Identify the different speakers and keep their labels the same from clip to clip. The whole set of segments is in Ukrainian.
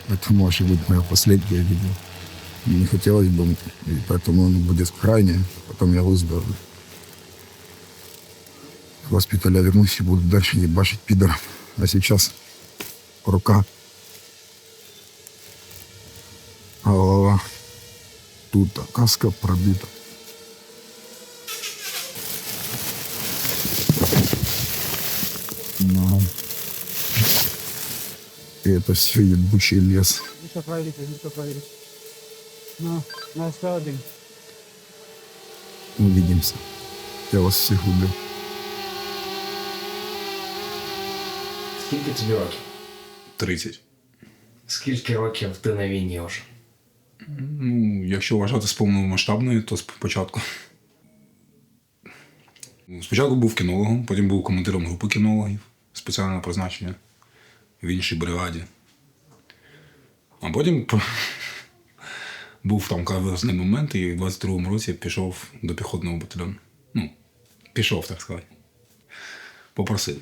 Speaker 1: Это может быть мое последнее видео. Не хотелось бы, и поэтому оно будет крайнее. Потом я выздоровлю. В госпиталь я вернусь и буду дальше ебашить пидоров. А сейчас рука, голова, тут каска пробита. Но... И это все ебучий лес.
Speaker 2: Ніхто проверить, ніхто проверить. Ну, на ще один.
Speaker 1: Увидимся. Я вас всех люблю.
Speaker 3: Скільки тобі років?
Speaker 4: 30.
Speaker 3: Скільки років ти на війні вже?
Speaker 4: Ну, якщо вважати з повномасштабної, то спочатку. Спочатку був кінологом, потім був командиром групи кінологів спеціального призначення в іншій бригаді. А потім був там каверзний момент, і в 22-му році пішов до піхотного батальйону. Ну, пішов, так сказати. Попросив.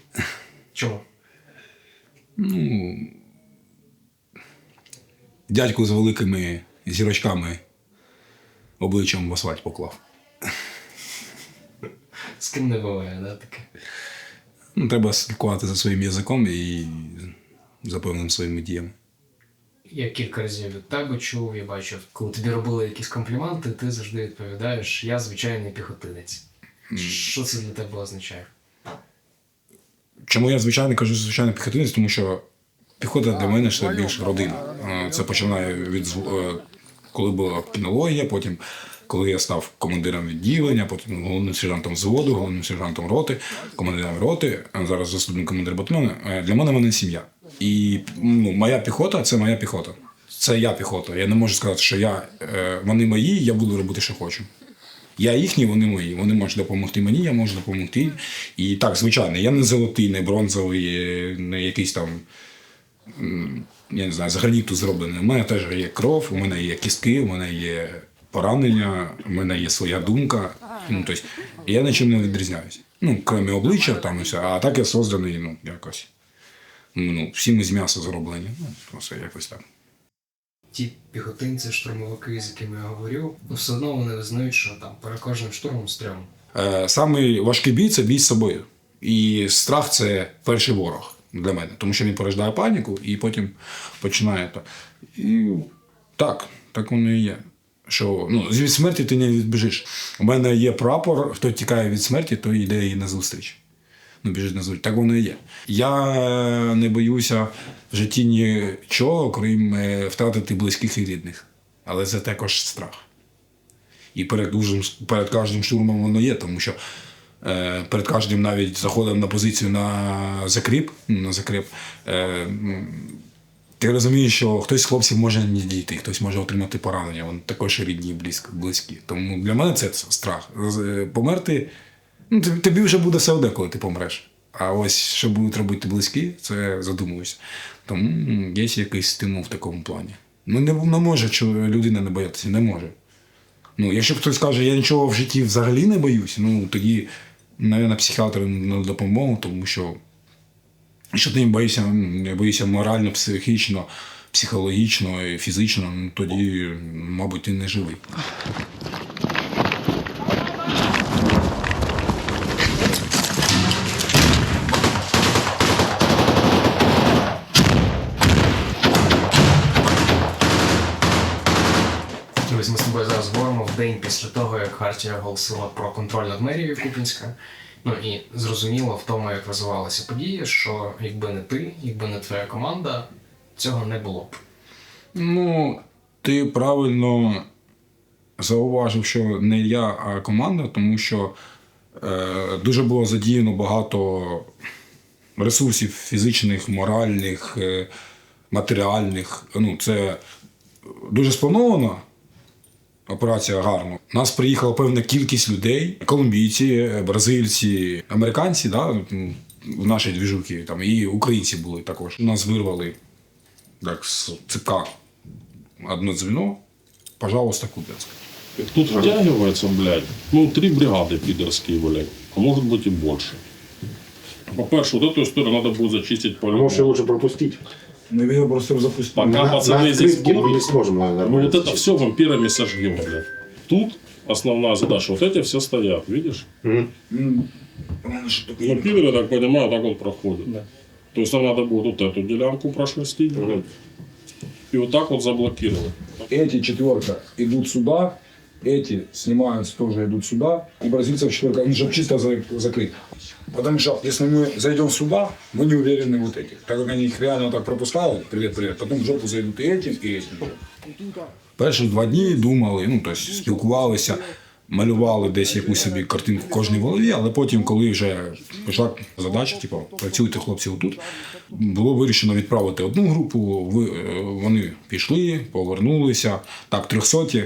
Speaker 3: Чому?
Speaker 4: Ну, дядько з великими зірочками обличчям в асфальт поклав.
Speaker 3: З ким не буває, да, таке?
Speaker 4: Ну, треба слідкувати за своїм язиком і за певними своїми діями.
Speaker 3: Я кілька разів від тебе чув, я бачив, коли тобі робили якісь компліменти, ти завжди відповідаєш: я звичайний піхотинець. Що це для тебе означає?
Speaker 4: Чому я звичайно кажу звичайний піхотинець? Тому що піхота для мене ще більш родина. Це починає від коли була кінологія, потім коли я став командиром відділення, потім головним сержантом взводу, головним сержантом роти, командиром роти, а зараз заступник командира батальйону. Для мене вона сім'я. І моя піхота – це моя піхота. Це я піхота. Я не можу сказати, що вони мої, я буду робити, що хочу. Я їхній, вони мої. Вони можуть допомогти мені, я можу допомогти. І так, звичайно, я не золотий, не бронзовий, не якийсь там, я не знаю, з граніту зроблений. У мене теж є кров, у мене є кістки, у мене є поранення, у мене є своя думка. Тобто, я нічим не відрізняюся. Крім обличчя там і все. А так я созданий, якось. Всі ми з м'яса зроблені. Все якось так.
Speaker 3: Ті піхотинці, штурмовики, з якими я говорю, все одно вони визнають, що там перед кожним штурмом стрьом.
Speaker 4: Самий важкий бій – це бій з собою. І страх – це перший ворог для мене. Тому що він порождає паніку і потім починає то. І так воно і є. Що, від смерті ти не відбіжиш. У мене є прапор, хто тікає від смерті, той йде їй назустріч. Біжить назустріч. Так воно і є. Я не боюся в житті нічого, крім втратити близьких і рідних. Але це також страх. І перед кожним штурмом воно є, тому що перед кожним навіть заходом на позицію на закріп, ти розумієш, що хтось з хлопців може не дійти, хтось може отримати поранення, вони також рідні і близькі. Тому для мене це страх. Померти, тобі вже буде все одно, коли ти помреш. А ось що будуть робити близькі, це задумуюся. Тому є якийсь стимул в такому плані. Не може людина не боятися, не може. Якщо хтось скаже, я нічого в житті взагалі не боюсь, тоді, мабуть, психіатр на допомогу, тому що якщо ти не боїшся морально, психічно, психологічно, фізично, тоді, мабуть, ти не живий.
Speaker 3: Ось ми з тобою зараз говоримо в день після того, як Хартія оголосила про контроль над мерією Куп'янська. І зрозуміло в тому, як розвивалися події, що якби не ти, якби не твоя команда, цього не було б.
Speaker 4: Ти правильно зауважив, що не я, а команда, тому що дуже було задіяно багато ресурсів фізичних, моральних, матеріальних. Це дуже сплановано. Операція гарно. У нас приїхала певна кількість людей, колумбійці, бразильці, американці, в нашій двіжуці, і українці були також. Нас вирвали з ЦК одне звено, пожалуйста, Куп'янськ.
Speaker 5: Тут втягивается, 3 бригады пидорские, а может быть и больше. По-перше, вот эту историю надо будет зачистить по-любому.
Speaker 6: Может, лучше пропустить?
Speaker 4: Мы его просто запустили.
Speaker 5: Пока пацаны здесь
Speaker 6: открытке мы
Speaker 5: будут,
Speaker 6: не сможем
Speaker 5: мы
Speaker 6: нормально.
Speaker 5: вот это все вампирами сожгем, блядь. Тут основная задача. Вот эти все стоят, видишь? Вампиры, я так понимаю, так вот проходят. То есть нам надо будет вот эту делянку прошерстить и вот так вот заблокировать.
Speaker 4: Эти четверка идут сюда, эти снимаются, тоже идут сюда. И бразильцев четверка, они же чисто закрыт. Потому что если мы зайдем сюда, мы не уверены вот этих. Так как они их реально так пропускают, привет, потом в жопу зайдут и этим, і этим. Перші 2 дні думали, ну, тобто спілкувалися, малювали десь якусь собі картинку в кожній голові, але потім, коли вже пішла задача, типу, працюйте хлопці отут, було вирішено відправити одну групу, вони пішли, повернулися. Так, 300-ті,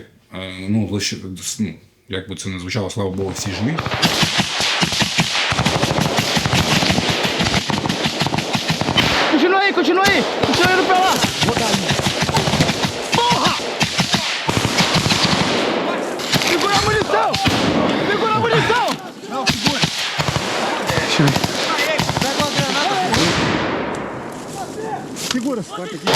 Speaker 4: ну, лише, ну, як би це не звучало, слава Богу, всі живі.
Speaker 2: Continua aí! Continua indo pra lá! Porra! Segura a munição! Segura a munição! Não, segura! Pega uma granada! Segura! Corta aqui!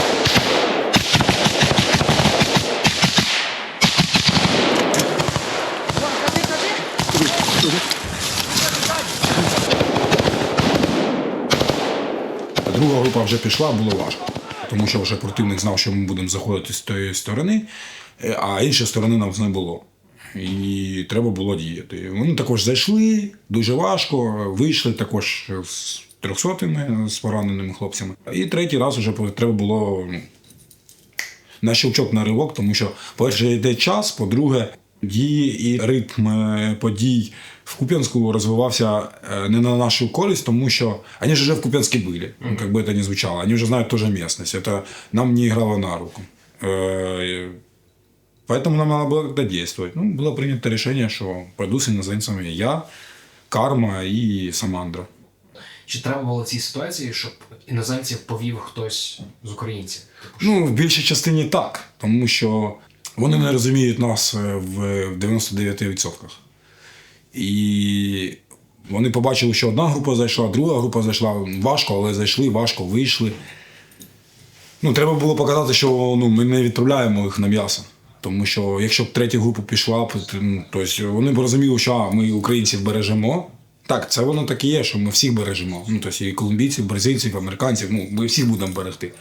Speaker 4: Друга група вже пішла, було важко. Тому що вже противник знав, що ми будемо заходити з тієї сторони, а іншої сторони нам не було. І треба було діяти. Вони також зайшли, дуже важко, вийшли також з 300-ми, з пораненими хлопцями. І третій раз вже треба було на щелчок, на ривок, тому що, по-перше, йде час, по-друге, дії і ритм подій в Куп'янську розвивався не на нашу користь, тому что они же уже в Куп'янске были, как бы это ни звучало. Они уже знают тоже местность. Это нам не играло на руку. Поэтому нам надо было когда действовать. Ну, было принято решение, что пойду с иноземцами я, Карма и Самандра.
Speaker 3: Чи треба було в цій ситуації, щоб іноземців повів хтось з українців?
Speaker 4: Ну, в більшій частині так, тому що вони не розуміють нас в 99%. І вони побачили, що одна група зайшла, друга група зайшла. Важко, але зайшли, важко вийшли. Ну, треба було показати, що ми не відправляємо їх на м'ясо. Тому що якщо б третя група пішла, то вони б розуміли, що ми українців бережемо. Так, це воно так і є, що ми всіх бережемо. Ну, тобто і колумбійців, бразильців, американців, ми всіх будемо берегти.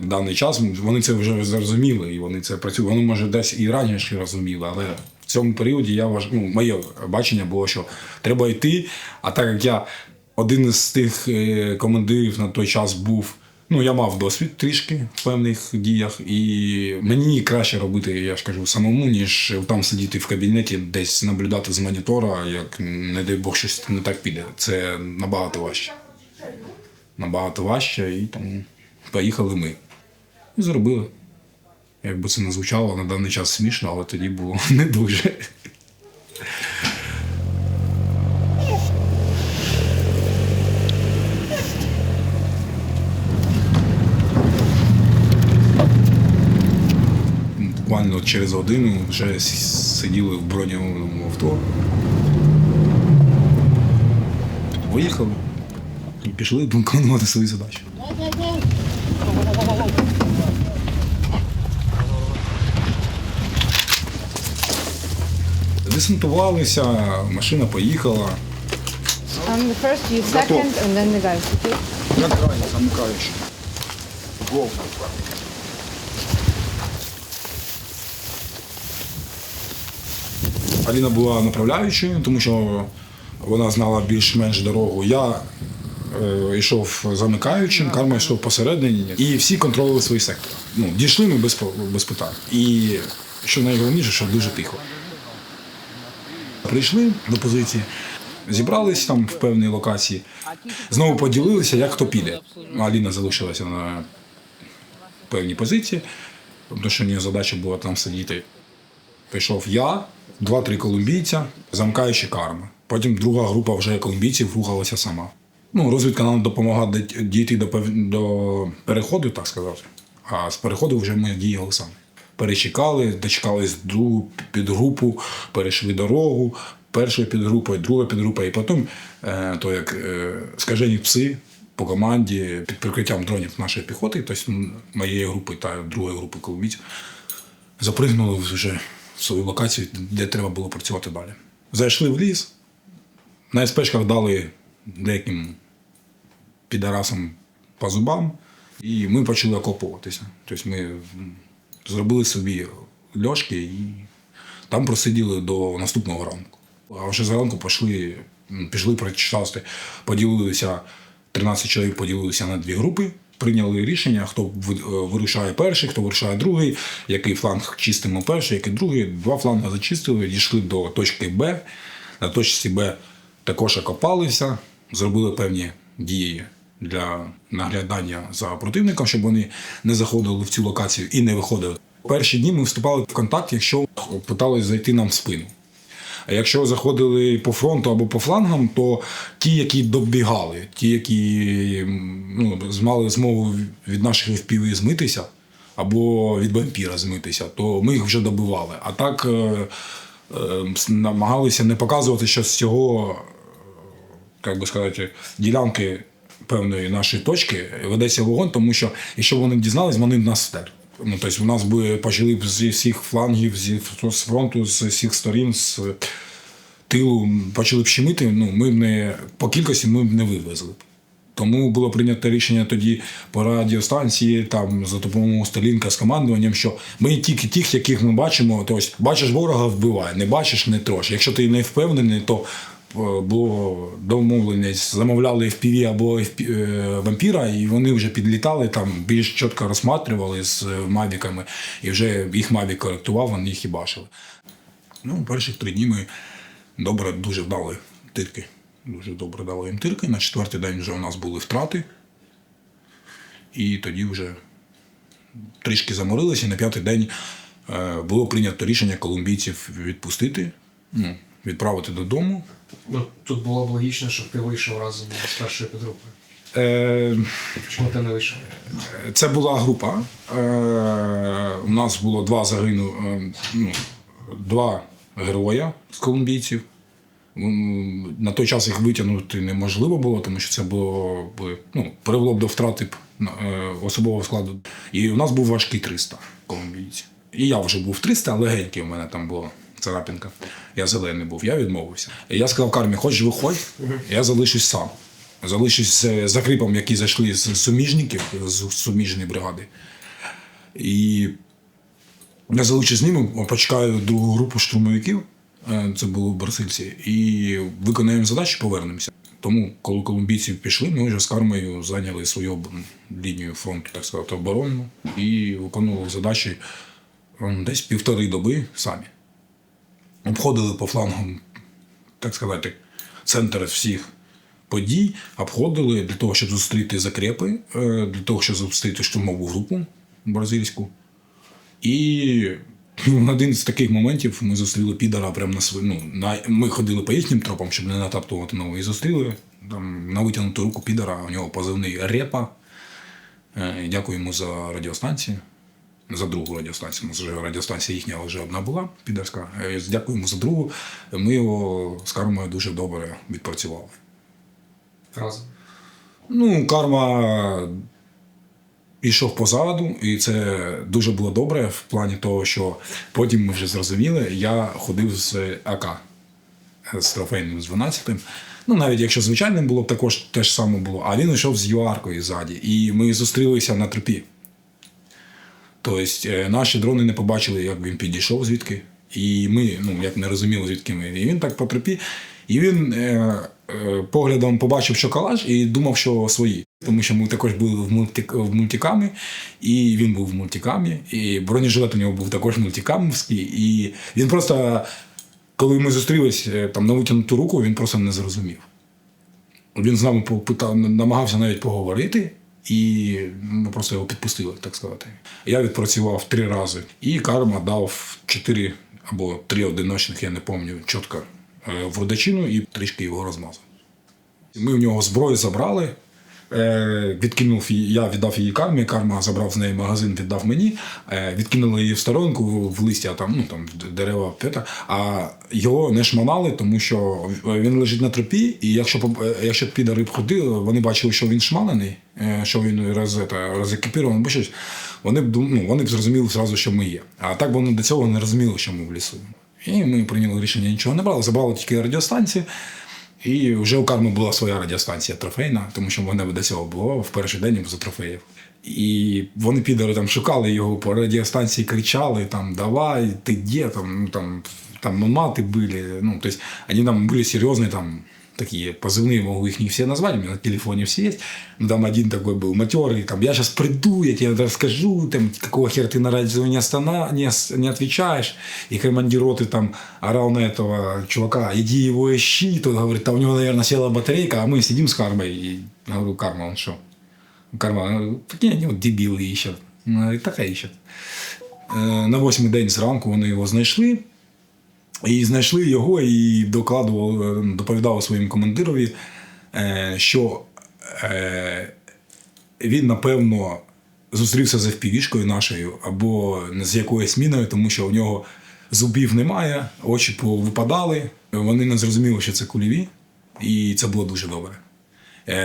Speaker 4: В даний час вони це вже зрозуміли, і вони це працюють. Вони, може, десь і раніше розуміли, але в цьому періоді моє бачення було, що треба йти. А так як я один із тих командирів на той час був, я мав досвід трішки в певних діях, і мені краще робити, я ж кажу, самому, ніж там сидіти в кабінеті, десь наблюдати з монітора, як, не дай Бог, щось не так піде. Це набагато важче. Набагато важче, і тому поїхали ми. І зробили. Якби це не звучало на даний час смішно, але тоді було не дуже. Буквально через годину вже сиділи в броньованому авто. Виїхали і пішли виконувати свої задачі. Десантувалися, машина поїхала.
Speaker 7: First you second and then the guys, okay?
Speaker 4: На краї, замикаючи. Гол. Аліна була направляючою, тому що вона знала більш-менш дорогу. Я йшов замикаючим, Карма йшов посередині, і всі контролювали свої сектори. Дійшли ми без питань. І що найголовніше, що дуже тихо. Прийшли до позиції, зібрались там в певній локації, знову поділилися, як хто піде. Аліна залишилася на певній позиції, тому що у неї задача була там сидіти. Пішов я, 2-3 колумбійця, замикаючи Карма. Потім друга група вже колумбійців рухалася сама. Розвідка нам допомагала дійти до переходу, так сказати. А з переходу вже ми діяли самі. Перечекали, дочекались другу підгрупу, перейшли дорогу, першою підгрупою, друга підгрупа, і потім, то як скажені пси, по команді під прикриттям дронів нашої піхоти, тобто моєї групи та другої групи колумбійців, запригнули вже в свою локацію, де треба було працювати далі. Зайшли в ліс, на СПшках дали деяким підарасам по зубам, і ми почали окопуватися. Тобто ми зробили собі льошки і там просиділи до наступного ранку. А вже зранку пішли прочасти, поділилися, 13 чоловік поділилися на 2 групи, прийняли рішення, хто вирушає перший, хто вирушає другий, який фланг чистимо перший, який другий. 2 фланги зачистили, дійшли до точки Б. На точці Б також окопалися, зробили певні дії для наглядання за противником, щоб вони не заходили в цю локацію і не виходили. Перші дні ми вступали в контакт, якщо питали зайти нам в спину. А якщо заходили по фронту або по флангам, то ті, які добігали, ті, які мали змогу від наших FPV змитися або від вампіра змитися, то ми їх вже добивали. А так намагалися не показувати, що з цього, як би сказати, ділянки певної нашої точки ведеться вогонь, тому що якщо вони дізнались, вони б нас стерли. Тобто у нас би почали б зі всіх флангів, з фронту, з всіх сторін, з тилу почали б щемити, ми б по кількості ми б не вивезли. Тому було прийнято рішення тоді по радіостанції, там, за допомогою Сталінка з командуванням, що ми тільки тих, яких ми бачимо, тобто бачиш ворога – вбивай, не бачиш – не трош. Якщо ти не впевнений, то було домовленість, замовляли FPV або вампіра, і вони вже підлітали, там більш чітко розсматривали з мавіками, і вже їх мавік коректував, вони їх і бачили. Перших 3 дні ми дуже вдали тирки. Дуже добре дали їм тирки. На 4-й день вже у нас були втрати. І тоді вже трішки заморилися. І на 5-й день було прийнято рішення колумбійців відпустити, відправити додому.
Speaker 3: Тут було б логічно, щоб ти вийшов разом з першою підгрупою. Чому ти не вийшов?
Speaker 4: Це була група. У нас було 2 героя з колумбійців. На той час їх витягнути неможливо було, тому що це було привело б до втрати особового складу. І у нас був важкий 300 колумбійців. І я вже був 300, легенький у мене там була царапінка. Я зелений був, я відмовився. І я сказав Кармі, хочеш виходь, я залишусь сам. Залишусь за кріпом, які зайшли з суміжників, з суміжної бригади. І я залишусь з ними, почекаю другу групу штурмовиків, це були бразильці, і виконаємо задачу, повернемося. Тому, коли колумбійці пішли, ми вже з Кармою зайняли свою лінію фронту, так сказати, оборонну, і виконували задачі десь 1,5 доби самі. Обходили по флангам, так сказати, центр всіх подій, обходили для того, щоб зустріти закрепи, для того, щоб зустріти штурмову групу бразильську. І в один з таких моментів ми зустріли підара прямо ми ходили по їхнім тропам, щоб не натаптувати нову, і зустріли там, на витягнуту руку підара, у нього позивний Репа. Дякуємо за радіостанцію. За другу радіостанцію. У нас вже радіостанція їхня вже одна була, підарська. Дякуємо за другу. Ми його з Кармою дуже добре відпрацювали.
Speaker 3: Разом?
Speaker 4: Карма йшов позаду, і це дуже було добре в плані того, що потім ми вже зрозуміли, я ходив з АК, з трофейним, з 12-м. Навіть якщо звичайним було б, також те ж саме було. А він йшов з ЮАРкою ззаді, і ми зустрілися на тропі. Тобто наші дрони не побачили, як він підійшов звідки. І ми, як не розуміли, звідки ми. І він так по тропі. І він поглядом побачив, що калаш, і думав, що свої. Тому що ми також були в мультикамі, і він був в мультикамі, і бронежилет у нього був також мультикамівський. І він просто, коли ми зустрілися там на витягнуту руку, він просто не зрозумів. Він з нами намагався навіть поговорити, і ми просто його підпустили, так сказати. Я відпрацював 3 рази, і Карма дав 4 або 3 одиночних, я не пам'ятаю, чітко, в родачину і трішки його розмазав. Ми в нього зброю забрали, Я віддав її кармі, карма забрав з неї магазин, віддав мені, відкинули її в сторонку, в листя, там дерева, а його не шманали, тому що він лежить на тропі, і якщо підари б ходили, вони бачили, що він шмалений, що він розекіпірований, бо щось, вони б зрозуміли одразу, що ми є. А так вони до цього не розуміли, що ми в лісу. І ми прийняли рішення, нічого не брали, забрали тільки радіостанції. І вже у карми була своя радіостанція трофейна, тому що в мене до цього було в перший день за трофеїв. І вони підари там шукали його по радіостанції, кричали там: давай, ти де, там мамати були. Ну, то есть они там были серьезные, там такие позывные, могу их не все назвать, у меня на телефоне все есть. Но там один такой был матерый, там: я сейчас приду, я тебе расскажу, там, какого хера ты на радио не отвечаешь. И командир роты там орал на этого чувака: иди его ищи. Тот говорит: там у него, наверное, села батарейка, а мы сидим с Кармой. И я говорю: Карма, он что? Карма: такие они вот дебилы ищут. И так и ищут. На 8-й день зранку вони його знайшли. І знайшли його і доповідав своїм командирові, що він, напевно, зустрівся з FPV-шкою нашою або з якоюсь міною, тому що у нього зубів немає, очі повипадали. Вони не зрозуміли, що це кульові, і це було дуже добре.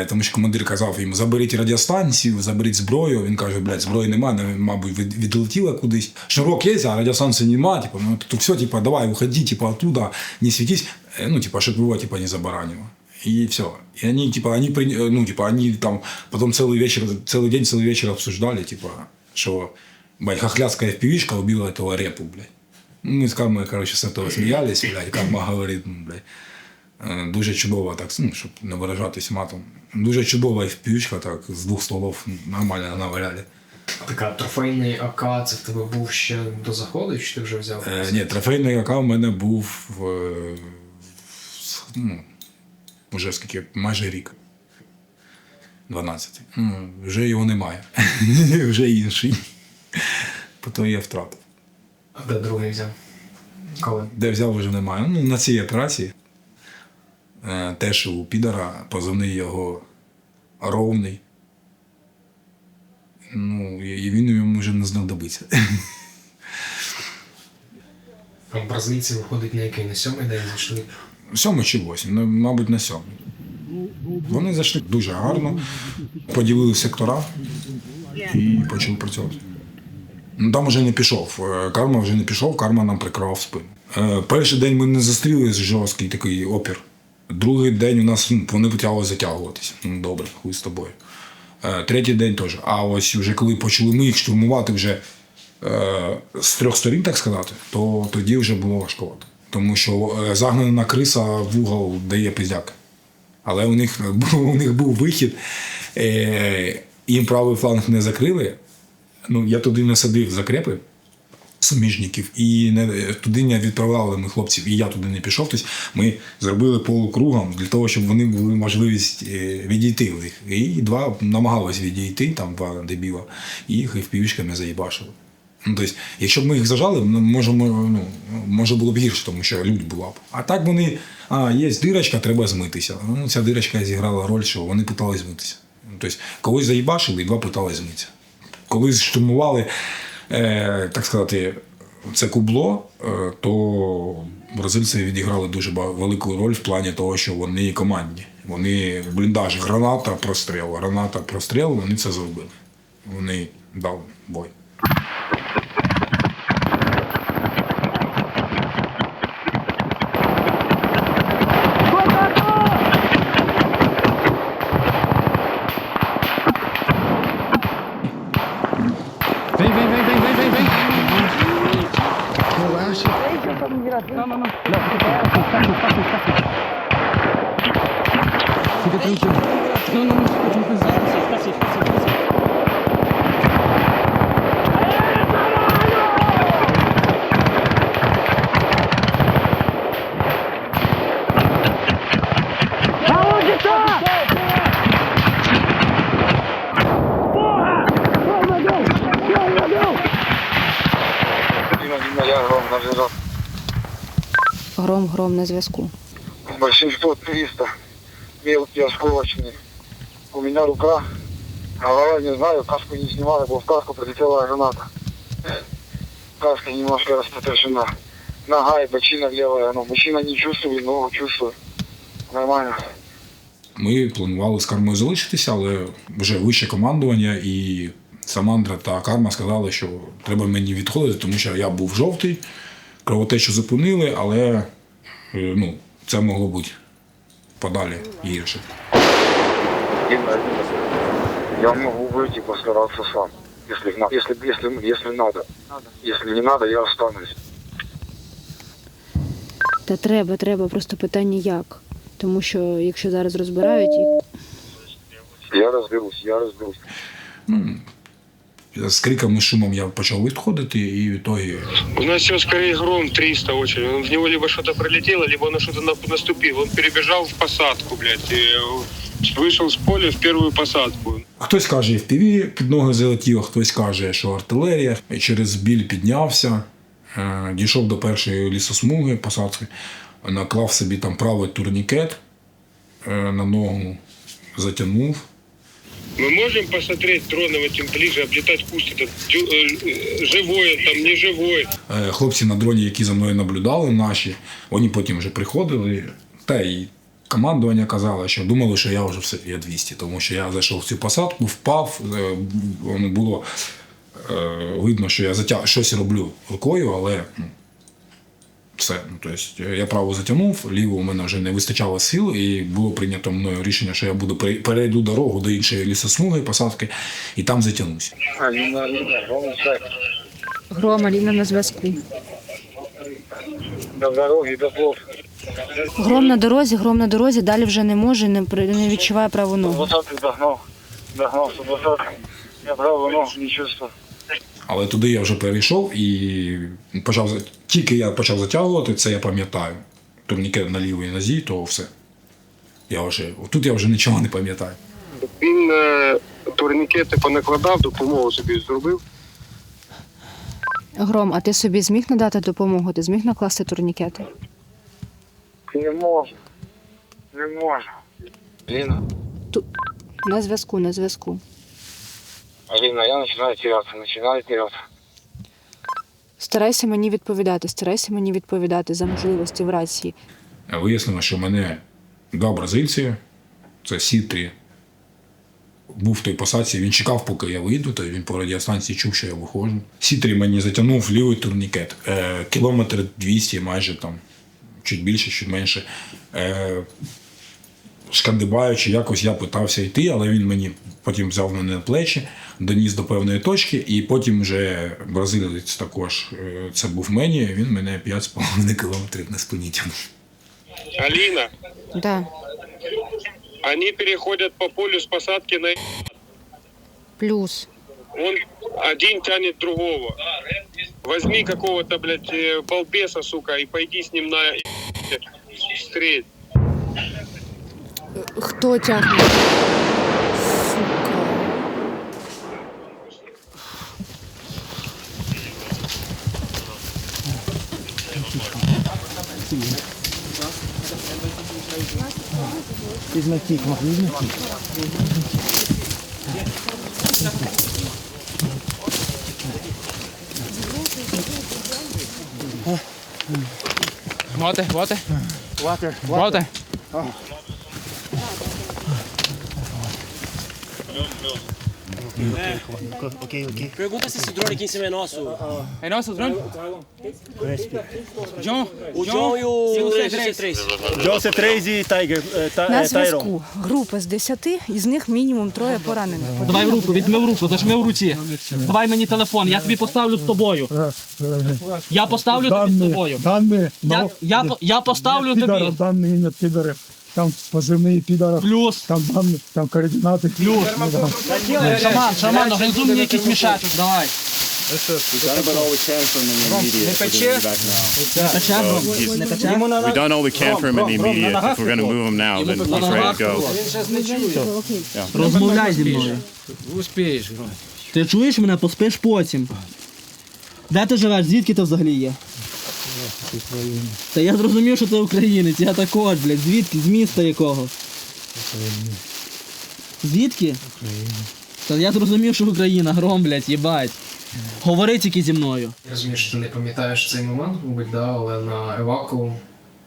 Speaker 4: Тому що командир казав йому: заберіть радіостанцію, заберіть зброю. Він каже: блядь, зброї немає, мабуть, відлетіла кудись. Шнурок є, а радіостанції немає. Тут все, давай, уходи, оттуда, не світись. Щоб його, не забаранило. И все. И они там потом целый день, целый вечер обсуждали, что, блядь, хохлядская FPV-шка убила этого репу, блядь. Мы с Кармой, с этого смеялись, блядь. Карма говорит: блядь, дуже чудово, так, щоб не виражатись матом. Дуже чудова FPV-шка, так, з 2 стволів нормально наваляли.
Speaker 3: Така трофейний АК, це в тебе був ще до заходу, чи ти вже взяв?
Speaker 4: Ні, трофейний АК в мене був вже майже рік. 12. Вже його немає. Вже інший. Потім я втратив.
Speaker 3: А де другий взяв? Коли?
Speaker 4: Де взяв, вже немає. На цій операції. Теж у підара, позивний його Ровний. І він йому вже не знадобиться.
Speaker 3: А бразильці виходить на який? На 7-й день зайшли?
Speaker 4: 7 чи 8, мабуть, на 7. Вони зайшли дуже гарно, поділили сектора і почали працювати. Там вже не пішов. Карма вже не пішов, Карма нам прикривав спину. Перший день ми не зустріли жорсткий такий опір. Другий день у нас вони почали затягуватися. Добре, хуй з тобою. Третій день теж. А ось вже коли почали ми їх штурмувати вже з 3 сторін, так сказати, то тоді вже було важковато. Тому що загнана криса в угол дає пиздяк. Але у них був вихід, їм правий фланг не закрили. Я туди не садив закрепи суміжників, і туди не відправляли ми хлопців, і я туди не пішов. Тобто ми зробили полукругом для того, щоб вони були можливість відійти в них. І 2 намагались відійти, там 2 дебіла, і їх FPV-шками заїбашили. Тобто, якщо б ми їх зажали, може було б гірше, тому що лють була б. А так вони: є дирочка, треба змитися. Ця дирочка зіграла роль, що вони питали змитися. Тобто, когось заїбашили, і 2 питали змитися. Коли штурмували, так сказати, це кубло, то бразильці відіграли дуже велику роль в плані того, що вони командні. Вони в бліндажі граната, простріл, вони це зробили. Вони дали бой.
Speaker 7: Гром на зв'язку.
Speaker 6: Большинство 300. Мелкие осколочные. У меня рука, голова, не знаю, каску не снимала, потому в каску прилетела граната. Каска немножко распотрошена. Нога и бочина левая, но бочина не чувствую, ногу чувствую. Нормально.
Speaker 4: Ми планували з Кармою залишитися, але вже вище командування і Самандра та Карма сказали, що треба мені відходити, тому що я був жовтий, кровотечу зупинили, але це могло бути подалі гірше.
Speaker 6: Я могу выйти постараться сам, если надо. Если не надо, я останусь.
Speaker 8: Та треба, просто питання як. Тому що якщо зараз розбирають,
Speaker 6: Я разберусь.
Speaker 4: З криком і шумом я почав відходити, і в итоге...
Speaker 9: У нас все скорее гром 300 очень. В него либо что-то пролетело, либо на что-то наступил. Он перебежал в посадку, блядь, и вышел с поля в первую посадку.
Speaker 4: Хтось каже, FPV під ноги залетів, хтось каже, що артилерія. І через біль піднявся, дійшов до першої лісосмуги посадки, наклав собі там правий турнікет на ногу, затягнув.
Speaker 9: Мы можем посмотреть дроном этим ближе, облетать куст этот, живой он там, не живой.
Speaker 4: Хлопці на дроні, які за мною наблюдали, наші, вони потім вже приходили, та й командування казало, що думали, що я вже все, я 200, тому що я зайшов в цю посадку, впав, було видно, що я щось роблю рукою, але все. Тобто я право затягнув, ліво у мене вже не вистачало сил, і було прийнято мною рішення, що я перейду дорогу до іншої лісосмуги, посадки, і там затягнусь.
Speaker 8: Гром, Аліна на зв'язку.
Speaker 6: До дороги, до плов.
Speaker 8: Гром на дорозі, далі вже не може, не відчуває праву ногу.
Speaker 6: 120 догнав 120. Я праву ногу не чувствую.
Speaker 4: Але туди я вже перейшов і тільки я почав затягувати, це я пам'ятаю. Турнікет на лівій нозі, то все. Тут я вже нічого не пам'ятаю.
Speaker 9: Він турнікети понакладав, допомогу собі зробив.
Speaker 8: Гром, а ти собі зміг надати допомогу? Ти зміг накласти турнікети?
Speaker 6: Не можу. Алина,
Speaker 8: На зв'язку.
Speaker 6: Алина, я начинаю теряться.
Speaker 8: Старайся мені відповідати за можливості в рації.
Speaker 4: Вияснило, що мене два бразильці, це Сітрі, був в той посадці, він чекав, поки я вийду, то він по радіостанції чув, що я виходжу. Сітрі мені затягнув лівий турнікет, кілометр 200 майже там, чуть більше, чуть менше. Шкандибаючи, якось я питався йти, але він мені потім взяв мене на плечі, доніс до певної точки, і потім вже бразилець також, це був мені, він мене 5,5 кілометрів на спині тягнув.
Speaker 9: Алина,
Speaker 8: Да.
Speaker 9: они переходят по полю с посадки на...
Speaker 8: Плюс.
Speaker 9: Он один тянет другого. Возьми какого-то, блядь, балбеса, сука, и пойди с ним на... встреть.
Speaker 8: Хто тягне? Сука.
Speaker 2: Water.
Speaker 10: Pergunta se esse drone aqui em cima é nosso.
Speaker 2: É nosso drone? John?
Speaker 10: O John e o C3.
Speaker 2: C3 e Tiger.
Speaker 8: На зв'язку. Група з 10, із них мінімум 3 поранених.
Speaker 11: Давай в руку, візьми в руку, зажми в руці. Давай мені телефон, я тобі поставлю з тобою. Я поставлю тобі з тобою. Я поставлю тобі.
Speaker 2: Данные нет пидоры. Там позывные пидоров.
Speaker 11: Плюс.
Speaker 2: Там данные, там координаты.
Speaker 11: Плюс. Шаман, організуй мені якийсь мішечок, давай.
Speaker 2: Не пече?
Speaker 11: Не пече?
Speaker 12: We done all we can for him in the immediate. If we're going to move him now, then he's ready to go.
Speaker 11: Розмовляй зі мною.
Speaker 2: Успеешь.
Speaker 11: Ти чуєш мене, поспиш потім. Де ти живеш? Звідки ти взагалі є? Та я зрозумів, що ти українець, я також, блядь. Звідки? З міста якого? Звідки? Та я зрозумів, що Україна, гром, блядь, їбать. Говори тільки зі мною.
Speaker 3: Я розумію, що ти не пам'ятаєш цей момент, мабуть, да, але на еваку,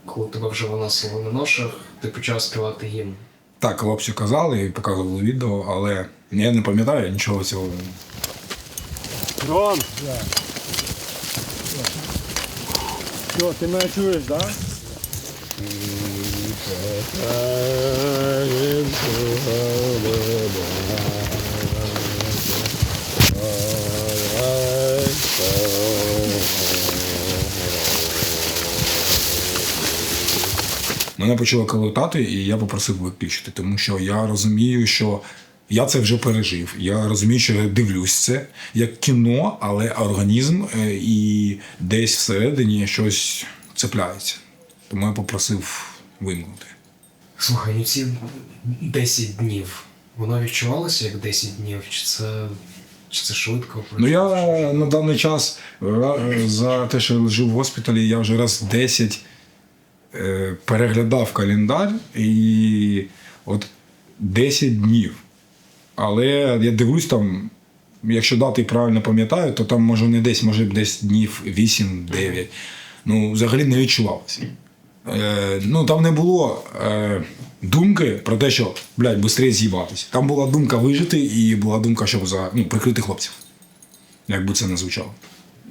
Speaker 3: коли тебе вже виносили на ношах, ти почав співати гімн.
Speaker 4: Так, хлопці казали і показували відео, але я не пам'ятаю нічого цього.
Speaker 2: Ром! Все, ти мене чуєш, так? Да?
Speaker 4: Мене почало колотати, і я попросив виключити, тому що я розумію, що я це вже пережив. Я розумію, що я дивлюсь це як кіно, але організм і десь всередині щось цепляється. Тому я попросив вимкнути.
Speaker 3: Слухай, ну ці 10 днів, воно відчувалося як 10 днів, чи це швидко?
Speaker 4: Ну я на даний час за те, що я лежу в госпіталі, я вже раз 10 переглядав календар і от 10 днів. Але я дивлюсь там, якщо дати правильно пам'ятаю, то там може не 10, може десь днів 8-9. Ну, взагалі не відчувалося. Там не було думки про те, що, блядь, швидше з'їбатися. Там була думка вижити і була думка, щоб прикрити хлопців. Як би це не звучало.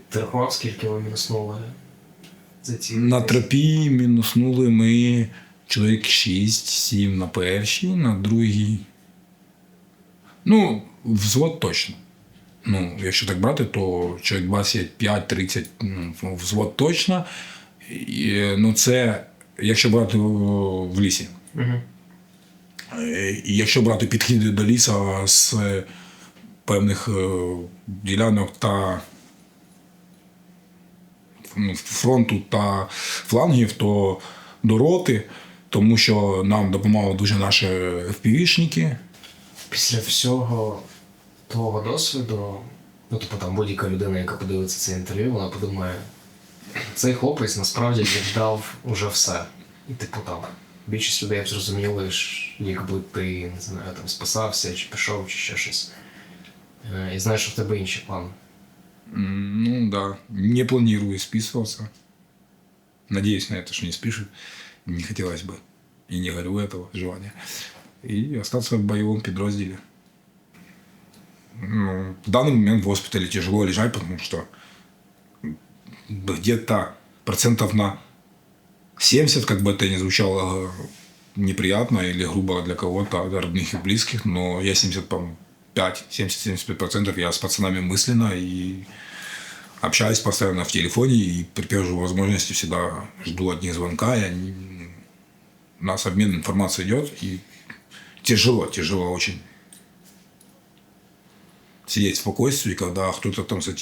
Speaker 3: Ти рахував, скільки ви мінуснули за ці?
Speaker 4: На тропі мінуснули ми чоловік 6-7 на першій, на другій. Взвод точно. Якщо так брати, то чоловік 25-30 взвод точно. Це якщо брати в лісі.
Speaker 3: Угу.
Speaker 4: І якщо брати підхід до лісу з певних ділянок та фронту та флангів, то до роти, тому що нам допомагали дуже наші FPV-шники.
Speaker 3: Після всього твого досвіду, там будь-яка людина, яка подивиться це інтерв'ю, вона подумає, цей хлопець насправді віддав уже все. І більшість людей б зрозуміли, якби ти, не знаю, там спасався, чи пішов, чи ще щось. І знаєш, що в тебе інші плани.
Speaker 4: Да. Не планирую списываться. Надеюсь на это, что не спишут. Не хотелось бы. И не горю этого желания. И остаться в боевом подразделе. В данный момент в госпитале тяжело лежать, потому что где-то процентов на 70, как бы это ни звучало неприятно или грубо для кого-то, для родных и близких, но я 70-75% я с пацанами мысленно и общаюсь постоянно в телефоне и при первой же возможности всегда жду от них звонка. У нас обмен информацией идет, и тяжело очень сидеть в спокойствии, когда кто-то там за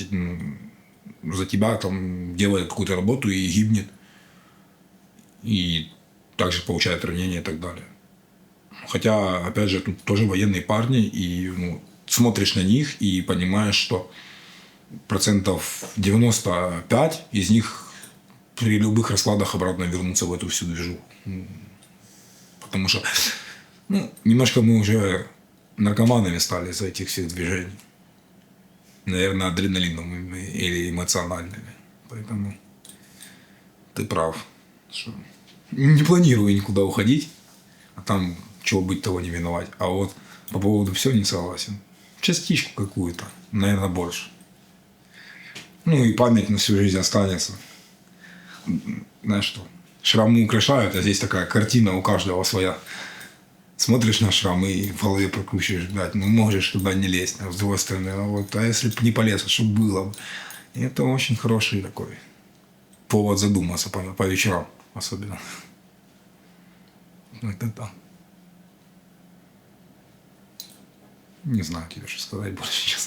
Speaker 4: тебя там делает какую-то работу и гибнет, и также получает ранения и так далее. Хотя, опять же, тут тоже военные парни, и смотришь на них и понимаешь, что 95% из них при любых раскладах обратно вернутся в эту всю движу. Потому что немножко мы уже наркоманами стали из-за этих всех движений. Наверное, адреналиновыми или эмоциональными. Поэтому ты прав. Что не планирую никуда уходить, а там чего быть, того не виноват. А вот по поводу всего не согласен. Частичку какую-то, наверное, больше. И память на всю жизнь останется. Знаешь что? Шрамы украшают, а здесь такая картина у каждого своя. Смотришь на шрам и в голове прокручиваешь, блядь, можешь туда не лезть, а с другой стороны, а если бы не полез, что было бы? И это очень хороший такой повод задуматься по вечерам особенно. Это да. Не знаю тебе, что сказать больше сейчас.